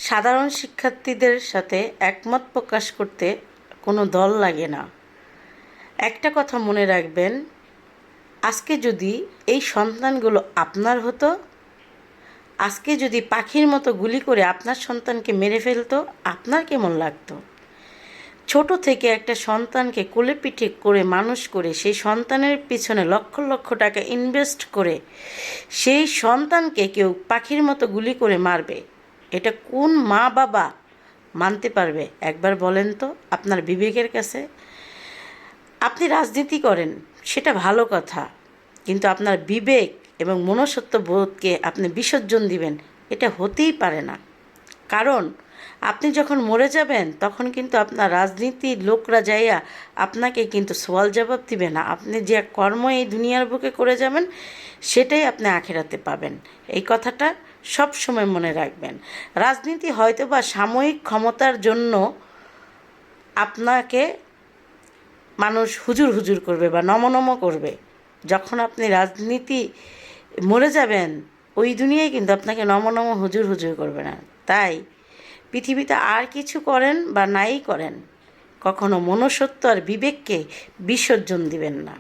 সাধারণ শিক্ষার্থীদের সাথে একমত প্রকাশ করতে কোনো দল লাগে না। একটা কথা মনে রাখবেন, আজকে যদি এই সন্তানগুলো আপনার হতো, আজকে যদি পাখির মতো গুলি করে আপনার সন্তানকে মেরে ফেলতো, আপনার কেমন লাগতো? ছোট থেকে একটা সন্তানকে কোলে পিঠে করে মানুষ করে সেই সন্তানের পিছনে লক্ষ লক্ষ টাকা ইনভেস্ট করে সেই সন্তানকে কেউ পাখির মতো গুলি করে মারবে, এটা কোন মা বাবা মানতে পারবে? একবার বলেন তো আপনার বিবেকের কাছে। আপনি রাজনীতি করেন, সেটা ভালো কথা, কিন্তু আপনার বিবেক এবং মনুষ্যত্ব বোধকে আপনি বিসর্জন দিবেন, এটা হতেই পারে না। কারণ আপনি যখন মরে যাবেন তখন কিন্তু আপনার রাজনীতির লোকরা যাইয়া আপনাকে কিন্তু সওয়াল জবাব দিবে না। আপনি যে কর্ম এই দুনিয়ার বুকে করে যাবেন সেটাই আপনি আখেরাতে পাবেন। এই কথাটা সব সময় মনে রাখবেন। রাজনীতি হয়তো বা সাময়িক ক্ষমতার জন্য আপনাকে মানুষ হুজুর হুজুর করবে বা নম করবে। যখন আপনি রাজনীতি মরে যাবেন ওই দুনিয়ায় কিন্তু আপনাকে নম হুজুর হুজুর করবে না। তাই পৃথিবীতে আর কিছু করেন বা নাই করেন, কখনো মনুষ্যত্ব আর বিবেককে বিসর্জন দিবেন না।